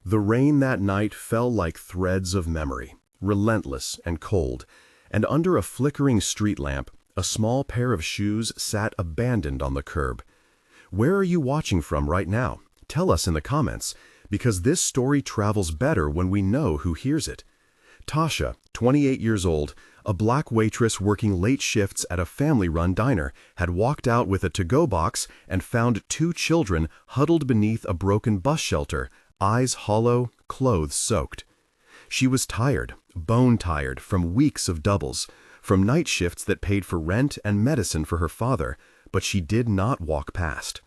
The rain that night fell like threads of memory, relentless and cold, and under a flickering street lamp, a small pair of shoes sat abandoned on the curb. Where are you watching from right now? Tell us in the comments, because this story travels better when we know who hears it. Tasha, 28 years old, a black waitress working late shifts at a family-run diner, had walked out with a to-go box and found two children huddled beneath a broken bus shelter, eyes hollow, clothes soaked. She was tired, bone-tired, from weeks of doubles, from night shifts that paid for rent and medicine for her father, but she did not walk past.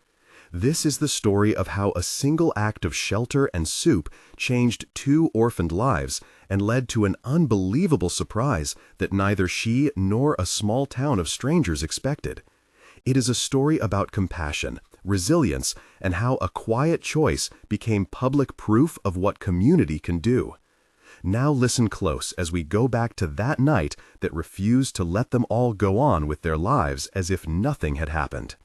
This is the story of how a single act of shelter and soup changed two orphaned lives and led to an unbelievable surprise that neither she nor a small town of strangers expected. It is a story about compassion, resilience, and how a quiet choice became public proof of what community can do. Now listen close as we go back to that night that refused to let them all go on with their lives as if nothing had happened.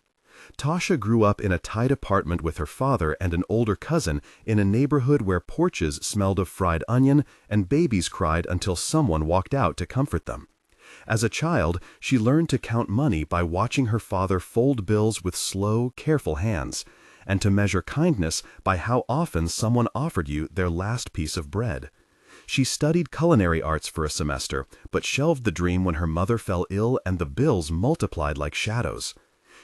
Tasha grew up in a tight apartment with her father and an older cousin in a neighborhood where porches smelled of fried onion and babies cried until someone walked out to comfort them. As a child, she learned to count money by watching her father fold bills with slow, careful hands, and to measure kindness by how often someone offered you their last piece of bread. She studied culinary arts for a semester, but shelved the dream when her mother fell ill and the bills multiplied like shadows.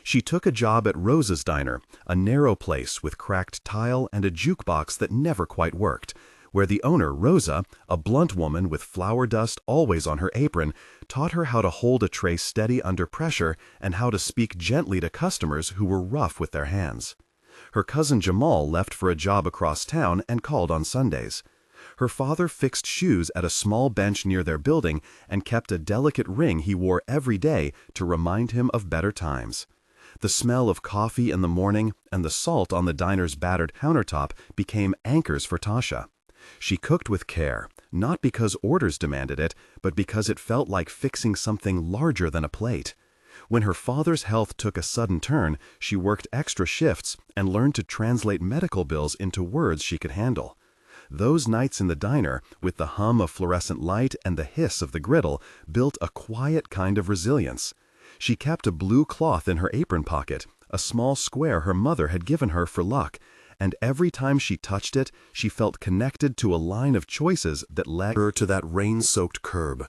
She took a job at Rosa's diner, a narrow place with cracked tile and a jukebox that never quite worked, where the owner, Rosa, a blunt woman with flour dust always on her apron, taught her how to hold a tray steady under pressure and how to speak gently to customers who were rough with their hands. Her cousin Jamal left for a job across town and called on Sundays. Her father fixed shoes at a small bench near their building and kept a delicate ring he wore every day to remind him of better times. The smell of coffee in the morning and the salt on the diner's battered countertop became anchors for Tasha. She cooked with care, not because orders demanded it, but because it felt like fixing something larger than a plate. When her father's health took a sudden turn, she worked extra shifts and learned to translate medical bills into words she could handle. Those nights in the diner, with the hum of fluorescent light and the hiss of the griddle, built a quiet kind of resilience. She kept a blue cloth in her apron pocket, a small square her mother had given her for luck, and every time she touched it, she felt connected to a line of choices that led her to that rain-soaked curb.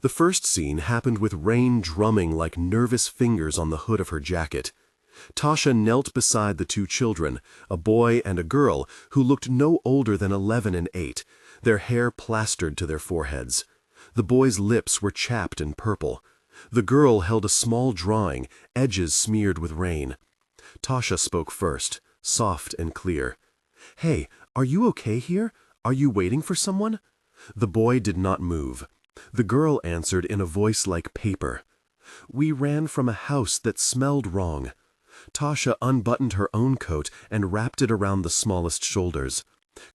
The first scene happened with rain drumming like nervous fingers on the hood of her jacket. Tasha knelt beside the two children, a boy and a girl, who looked no older than 11 and 8, their hair plastered to their foreheads. The boy's lips were chapped and purple. The girl held a small drawing, edges smeared with rain. Tasha spoke first, soft and clear. "Hey, are you okay here? Are you waiting for someone?" The boy did not move. The girl answered in a voice like paper. "We ran from a house that smelled wrong." Tasha unbuttoned her own coat and wrapped it around the smallest shoulders.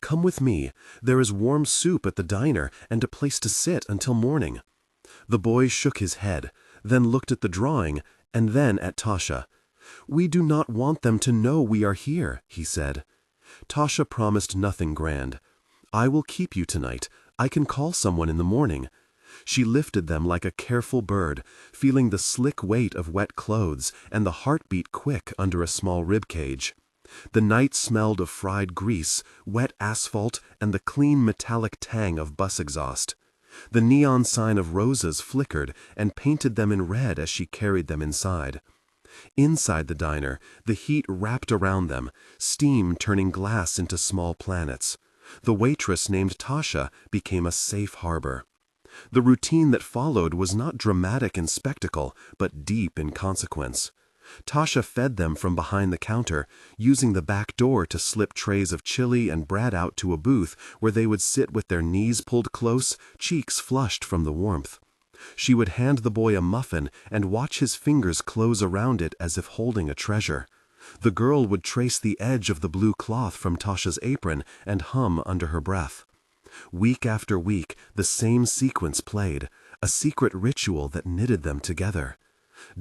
"Come with me. There is warm soup at the diner and a place to sit until morning." The boy shook his head, then looked at the drawing, and then at Tasha. "We do not want them to know we are here," he said. Tasha promised nothing grand. "I will keep you tonight. I can call someone in the morning." She lifted them like a careful bird, feeling the slick weight of wet clothes and the heartbeat quick under a small rib cage. The night smelled of fried grease, wet asphalt, and the clean metallic tang of bus exhaust. The neon sign of Rosa's flickered and painted them in red as she carried them inside. Inside the diner, the heat wrapped around them, steam turning glass into small planets. The waitress named Tasha became a safe harbor. The routine that followed was not dramatic in spectacle, but deep in consequence. Tasha fed them from behind the counter, using the back door to slip trays of chili and bread out to a booth where they would sit with their knees pulled close, cheeks flushed from the warmth. She would hand the boy a muffin and watch his fingers close around it as if holding a treasure. The girl would trace the edge of the blue cloth from Tasha's apron and hum under her breath. Week after week, the same sequence played, a secret ritual that knitted them together.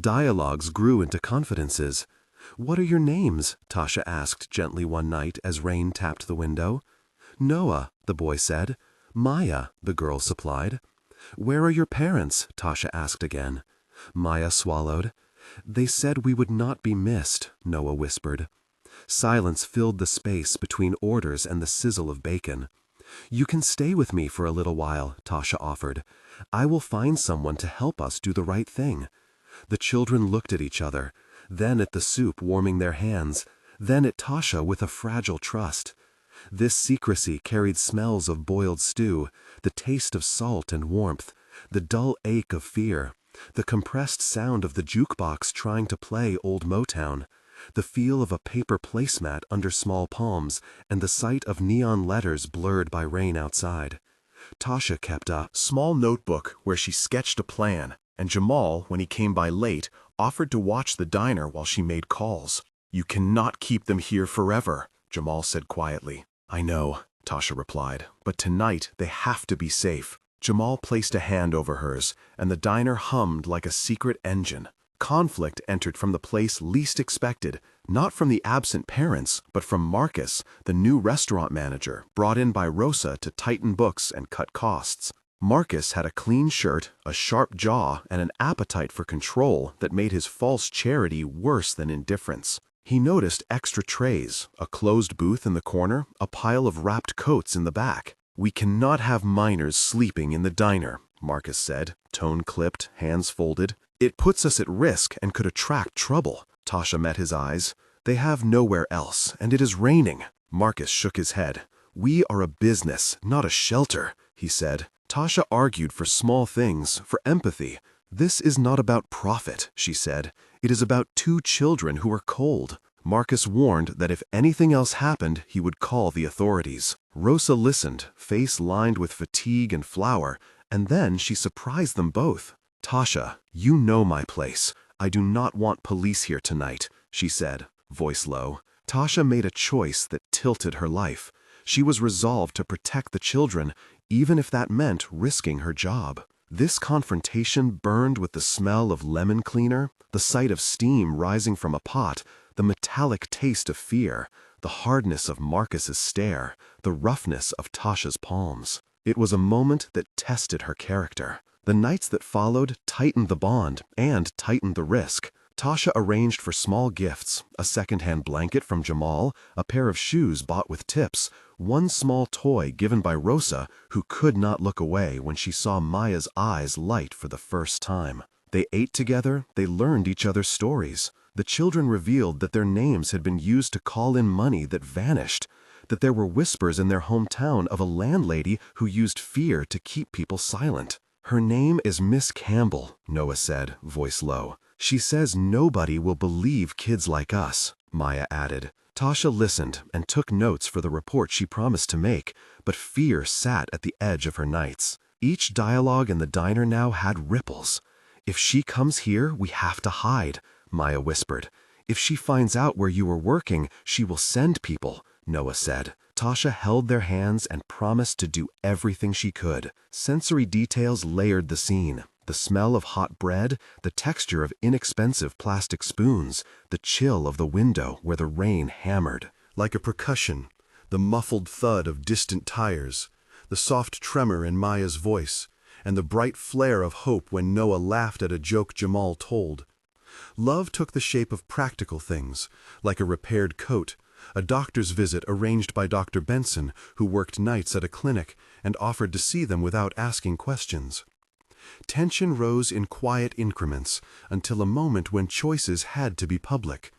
Dialogues grew into confidences. "What are your names?" Tasha asked gently one night as rain tapped the window. "Noah," the boy said. "Maya," the girl supplied. "Where are your parents?" Tasha asked again. Maya swallowed. "They said we would not be missed," Noah whispered. Silence filled the space between orders and the sizzle of bacon. "You can stay with me for a little while," Tasha offered. "I will find someone to help us do the right thing." The children looked at each other, then at the soup warming their hands, then at Tasha with a fragile trust. This secrecy carried smells of boiled stew, the taste of salt and warmth, the dull ache of fear, the compressed sound of the jukebox trying to play old Motown, the feel of a paper placemat under small palms, and the sight of neon letters blurred by rain outside. Tasha kept a small notebook where she sketched a plan, and Jamal, when he came by late, offered to watch the diner while she made calls. "You cannot keep them here forever," Jamal said quietly. "I know," Tasha replied, "but tonight they have to be safe." Jamal placed a hand over hers, and the diner hummed like a secret engine. Conflict entered from the place least expected, not from the absent parents, but from Marcus, the new restaurant manager, brought in by Rosa to tighten books and cut costs. Marcus had a clean shirt, a sharp jaw, and an appetite for control that made his false charity worse than indifference. He noticed extra trays, a closed booth in the corner, a pile of wrapped coats in the back. "We cannot have minors sleeping in the diner," Marcus said, tone clipped, hands folded. "It puts us at risk and could attract trouble." Tasha met his eyes. "They have nowhere else, and it is raining." Marcus shook his head. "We are a business, not a shelter," he said. Tasha argued for small things, for empathy. "This is not about profit," she said. "It is about two children who are cold." Marcus warned that if anything else happened, he would call the authorities. Rosa listened, face lined with fatigue and flour, and then she surprised them both. "Tasha, you know my place. I do not want police here tonight," she said, voice low. Tasha made a choice that tilted her life. She was resolved to protect the children, even if that meant risking her job. This confrontation burned with the smell of lemon cleaner, the sight of steam rising from a pot, the metallic taste of fear, the hardness of Marcus's stare, the roughness of Tasha's palms. It was a moment that tested her character. The nights that followed tightened the bond and tightened the risk. Tasha arranged for small gifts, a second-hand blanket from Jamal, a pair of shoes bought with tips, one small toy given by Rosa, who could not look away when she saw Maya's eyes light for the first time. They ate together, they learned each other's stories. The children revealed that their names had been used to call in money that vanished, that there were whispers in their hometown of a landlady who used fear to keep people silent. "Her name is Miss Campbell," Noah said, voice low. "She says nobody will believe kids like us," Maya added. Tasha listened and took notes for the report she promised to make, but fear sat at the edge of her nights. Each dialogue in the diner now had ripples. "If she comes here, we have to hide," Maya whispered. "If she finds out where you are working, she will send people," Noah said. Tasha held their hands and promised to do everything she could. Sensory details layered the scene. The smell of hot bread, the texture of inexpensive plastic spoons, the chill of the window where the rain hammered. Like a percussion, the muffled thud of distant tires, the soft tremor in Maya's voice, and the bright flare of hope when Noah laughed at a joke Jamal told. Love took the shape of practical things, like a repaired coat, a doctor's visit arranged by Dr. Benson, who worked nights at a clinic and offered to see them without asking questions. Tension rose in quiet increments until a moment when choices had to be public.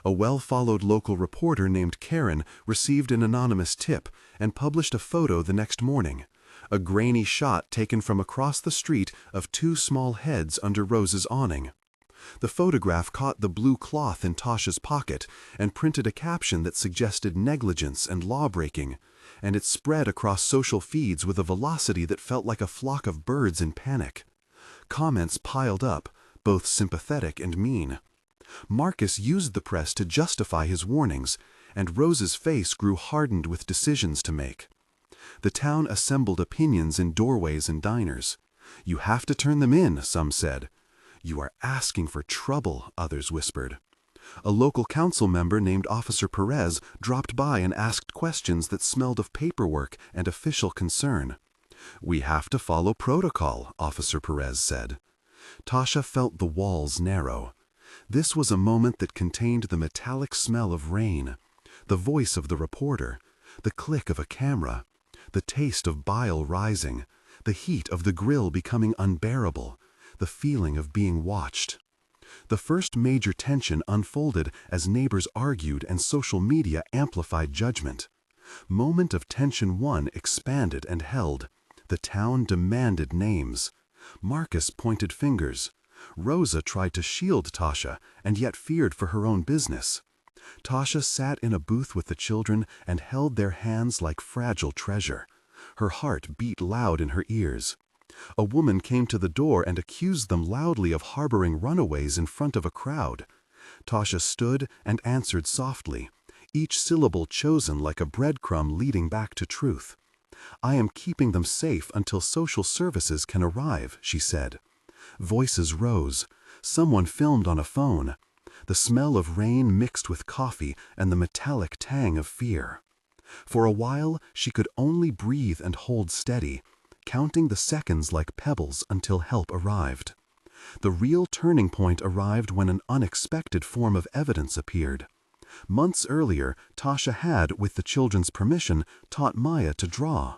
A well-followed local reporter named Karen received an anonymous tip and published a photo the next morning, a grainy shot taken from across the street of two small heads under Rosa's awning. The photograph caught the blue cloth in Tasha's pocket and printed a caption that suggested negligence and law-breaking, and it spread across social feeds with a velocity that felt like a flock of birds in panic. Comments piled up, both sympathetic and mean. Marcus used the press to justify his warnings, and Rosa's face grew hardened with decisions to make. The town assembled opinions in doorways and diners. "You have to turn them in," some said. "You are asking for trouble," others whispered. A local council member named Officer Perez dropped by and asked questions that smelled of paperwork and official concern. "We have to follow protocol," Officer Perez said. Tasha felt the walls narrow. This was a moment that contained the metallic smell of rain, the voice of the reporter, the click of a camera, the taste of bile rising, the heat of the grill becoming unbearable, the feeling of being watched. The first major tension unfolded as neighbors argued and social media amplified judgment. Moment of tension 1 expanded and held. The town demanded names. Marcus pointed fingers. Rosa tried to shield Tasha and yet feared for her own business. Tasha sat in a booth with the children and held their hands like fragile treasure. Her heart beat loud in her ears. A woman came to the door and accused them loudly of harboring runaways in front of a crowd. Tasha stood and answered softly, each syllable chosen like a breadcrumb leading back to truth. "I am keeping them safe until social services can arrive," she said. Voices rose. Someone filmed on a phone. The smell of rain mixed with coffee and the metallic tang of fear. For a while, she could only breathe and hold steady, counting the seconds like pebbles until help arrived. The real turning point arrived when an unexpected form of evidence appeared. Months earlier, Tasha had, with the children's permission, taught Maya to draw.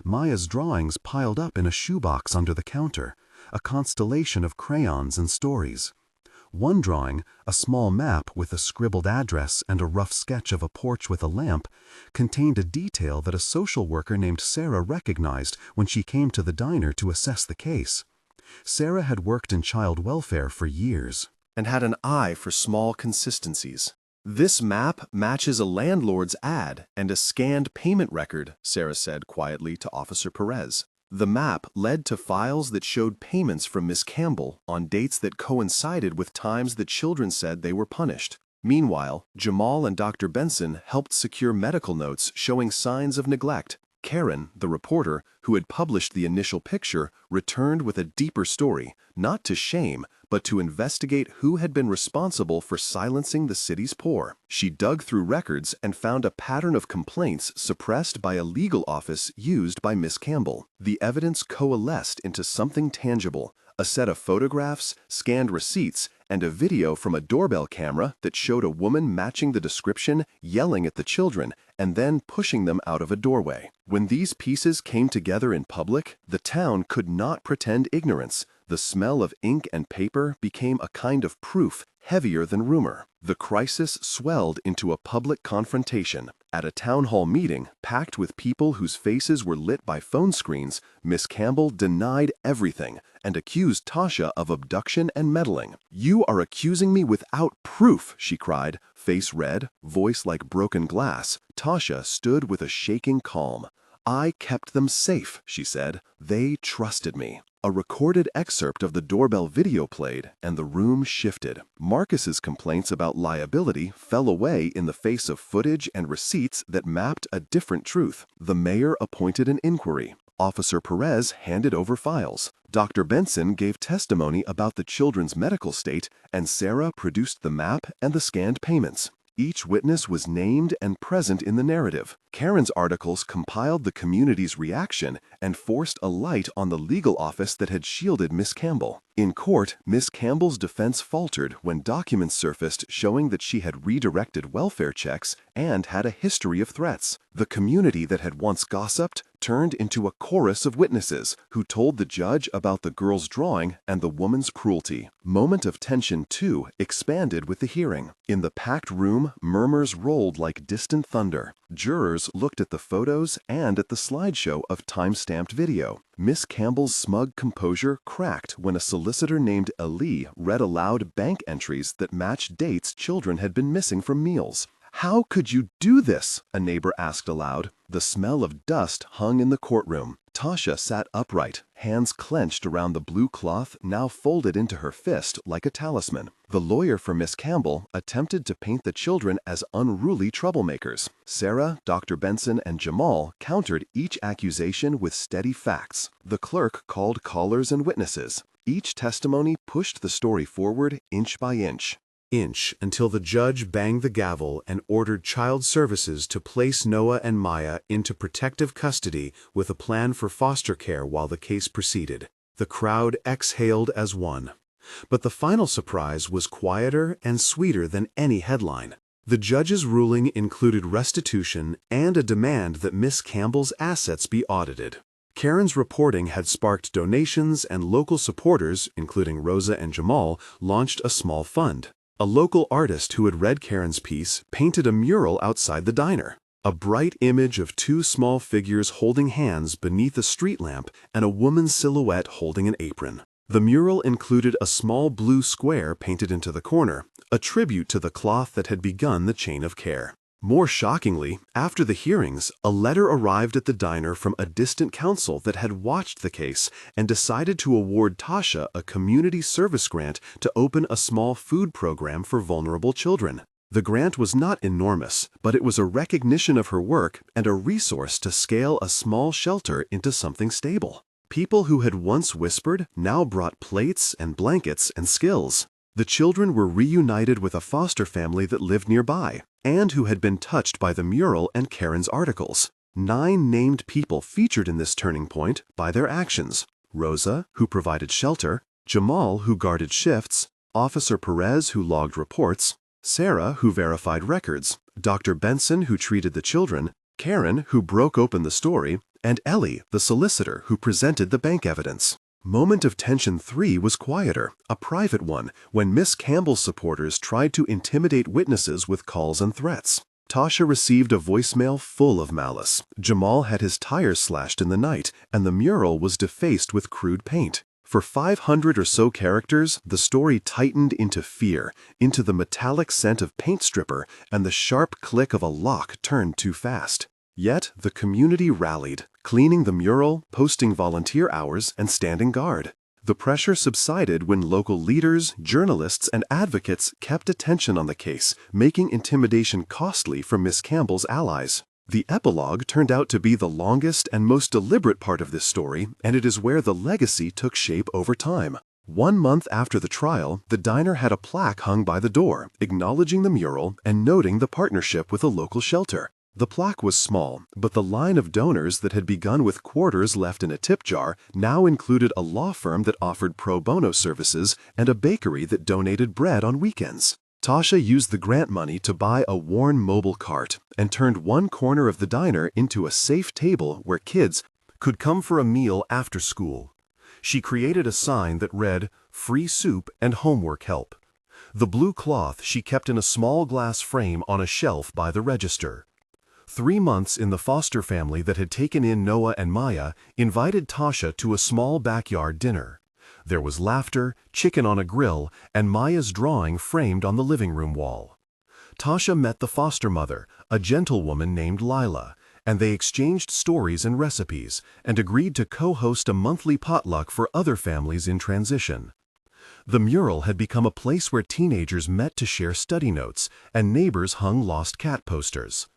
Maya's drawings piled up in a shoebox under the counter, a constellation of crayons and stories. One drawing, a small map with a scribbled address and a rough sketch of a porch with a lamp, contained a detail that a social worker named Sarah recognized when she came to the diner to assess the case. Sarah had worked in child welfare for years and had an eye for small consistencies. "This map matches a landlord's ad and a scanned payment record," Sarah said quietly to Officer Perez. The map led to files that showed payments from Miss Campbell on dates that coincided with times that children said they were punished. Meanwhile, Jamal and Dr. Benson helped secure medical notes showing signs of neglect. Karen, the reporter, who had published the initial picture, returned with a deeper story, not to shame, but to investigate who had been responsible for silencing the city's poor. She dug through records and found a pattern of complaints suppressed by a legal office used by Miss Campbell. The evidence coalesced into something tangible: a set of photographs, scanned receipts, and a video from a doorbell camera that showed a woman matching the description, yelling at the children, and then pushing them out of a doorway. When these pieces came together in public, the town could not pretend ignorance. The smell of ink and paper became a kind of proof heavier than rumor. The crisis swelled into a public confrontation. At a town hall meeting, packed with people whose faces were lit by phone screens, Miss Campbell denied everything and accused Tasha of abduction and meddling. "You are accusing me without proof," she cried, face red, voice like broken glass. Tasha stood with a shaking calm. "I kept them safe," she said. "They trusted me." A recorded excerpt of the doorbell video played, and the room shifted. Marcus's complaints about liability fell away in the face of footage and receipts that mapped a different truth. The mayor appointed an inquiry. Officer Perez handed over files. Dr. Benson gave testimony about the children's medical state, and Sarah produced the map and the scanned payments. Each witness was named and present in the narrative. Karen's articles compiled the community's reaction and forced a light on the legal office that had shielded Miss Campbell. In court, Miss Campbell's defense faltered when documents surfaced showing that she had redirected welfare checks and had a history of threats. The community that had once gossiped turned into a chorus of witnesses who told the judge about the girl's drawing and the woman's cruelty. Moment of tension, too, expanded with the hearing. In the packed room, murmurs rolled like distant thunder. Jurors looked at the photos and at the slideshow of time-stamped video. Miss Campbell's smug composure cracked when a solicitor named Ali read aloud bank entries that matched dates children had been missing from meals. "How could you do this?" a neighbor asked aloud. The smell of dust hung in the courtroom. Tasha sat upright, hands clenched around the blue cloth now folded into her fist like a talisman. The lawyer for Miss Campbell attempted to paint the children as unruly troublemakers. Sarah, Dr. Benson, and Jamal countered each accusation with steady facts. The clerk called callers and witnesses. Each testimony pushed the story forward inch by inch. inch until the judge banged the gavel and ordered child services to place Noah and Maya into protective custody with a plan for foster care while the case proceeded. The crowd exhaled as one. But the final surprise was quieter and sweeter than any headline. The judge's ruling included restitution and a demand that Miss Campbell's assets be audited. Karen's reporting had sparked donations, and local supporters, including Rosa and Jamal, launched a small fund. A local artist who had read Karen's piece painted a mural outside the diner. A bright image of two small figures holding hands beneath a street lamp and a woman's silhouette holding an apron. The mural included a small blue square painted into the corner, a tribute to the cloth that had begun the chain of care. More shockingly, after the hearings, a letter arrived at the diner from a distant council that had watched the case and decided to award Tasha a community service grant to open a small food program for vulnerable children. The grant was not enormous, but it was a recognition of her work and a resource to scale a small shelter into something stable. People who had once whispered now brought plates and blankets and skills. The children were reunited with a foster family that lived nearby and who had been touched by the mural and Karen's articles. 9 named people featured in this turning point by their actions: Rosa, who provided shelter; Jamal, who guarded shifts; Officer Perez, who logged reports; Sarah, who verified records; Dr. Benson, who treated the children; Karen, who broke open the story; and Ellie, the solicitor, who presented the bank evidence. Moment of tension 3 was quieter, a private one, when Miss Campbell's supporters tried to intimidate witnesses with calls and threats. Tasha received a voicemail full of malice. Jamal had his tires slashed in the night, and the mural was defaced with crude paint. For 500 or so characters, the story tightened into fear, into the metallic scent of paint stripper and the sharp click of a lock turned too fast. Yet the community rallied, cleaning the mural, posting volunteer hours, and standing guard. The pressure subsided when local leaders, journalists, and advocates kept attention on the case, making intimidation costly for Miss Campbell's allies. The epilogue turned out to be the longest and most deliberate part of this story, and it is where the legacy took shape over time. 1 month after the trial, the diner had a plaque hung by the door, acknowledging the mural and noting the partnership with a local shelter. The plaque was small, but the line of donors that had begun with quarters left in a tip jar now included a law firm that offered pro bono services and a bakery that donated bread on weekends. Tasha used the grant money to buy a worn mobile cart and turned one corner of the diner into a safe table where kids could come for a meal after school. She created a sign that read, "Free soup and homework help." The blue cloth she kept in a small glass frame on a shelf by the register. 3 months in the foster family that had taken in Noah and Maya invited Tasha to a small backyard dinner. There was laughter, chicken on a grill, and Maya's drawing framed on the living room wall. Tasha met the foster mother, a gentlewoman named Lila, and they exchanged stories and recipes and agreed to co-host a monthly potluck for other families in transition. The mural had become a place where teenagers met to share study notes, and neighbors hung lost cat posters.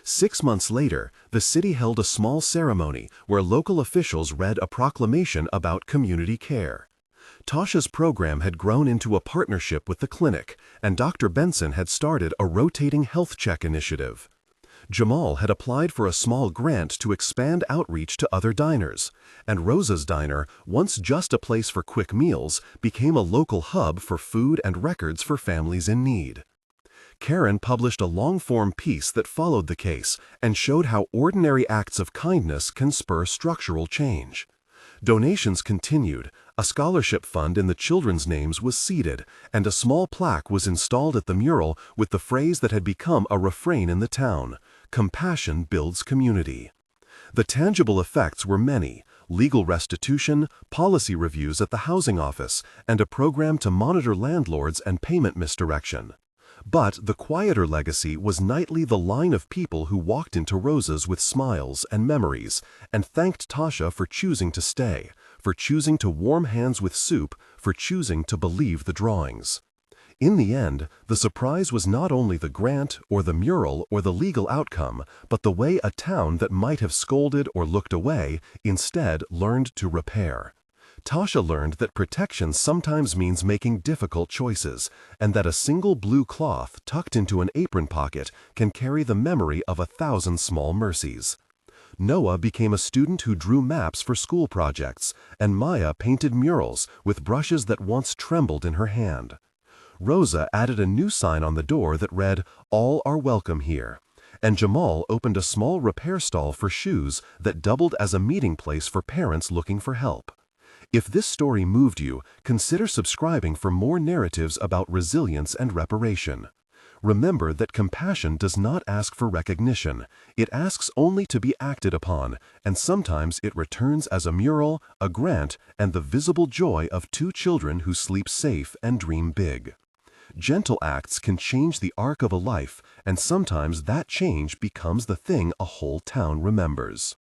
6 months later, the city held a small ceremony where local officials read a proclamation about community care. Tasha's program had grown into a partnership with the clinic, and Dr. Benson had started a rotating health check initiative. Jamal had applied for a small grant to expand outreach to other diners, and Rosa's diner, once just a place for quick meals, became a local hub for food and records for families in need. Karen published a long-form piece that followed the case and showed how ordinary acts of kindness can spur structural change. Donations continued, a scholarship fund in the children's names was seeded, and a small plaque was installed at the mural with the phrase that had become a refrain in the town: "Compassion builds community." The tangible effects were many: legal restitution, policy reviews at the housing office, and a program to monitor landlords and payment misdirection. But the quieter legacy was nightly the line of people who walked into Rosa's with smiles and memories and thanked Tasha for choosing to stay, for choosing to warm hands with soup, for choosing to believe the drawings. In the end, the surprise was not only the grant or the mural or the legal outcome, but the way a town that might have scolded or looked away instead learned to repair. Tasha learned that protection sometimes means making difficult choices, and that a single blue cloth tucked into an apron pocket can carry the memory of 1,000 small mercies. Noah became a student who drew maps for school projects, and Maya painted murals with brushes that once trembled in her hand. Rosa added a new sign on the door that read, "All are welcome here." And Jamal opened a small repair stall for shoes that doubled as a meeting place for parents looking for help. If this story moved you, consider subscribing for more narratives about resilience and reparation. Remember that compassion does not ask for recognition. It asks only to be acted upon, and sometimes it returns as a mural, a grant, and the visible joy of 2 children who sleep safe and dream big. Gentle acts can change the arc of a life, and sometimes that change becomes the thing a whole town remembers.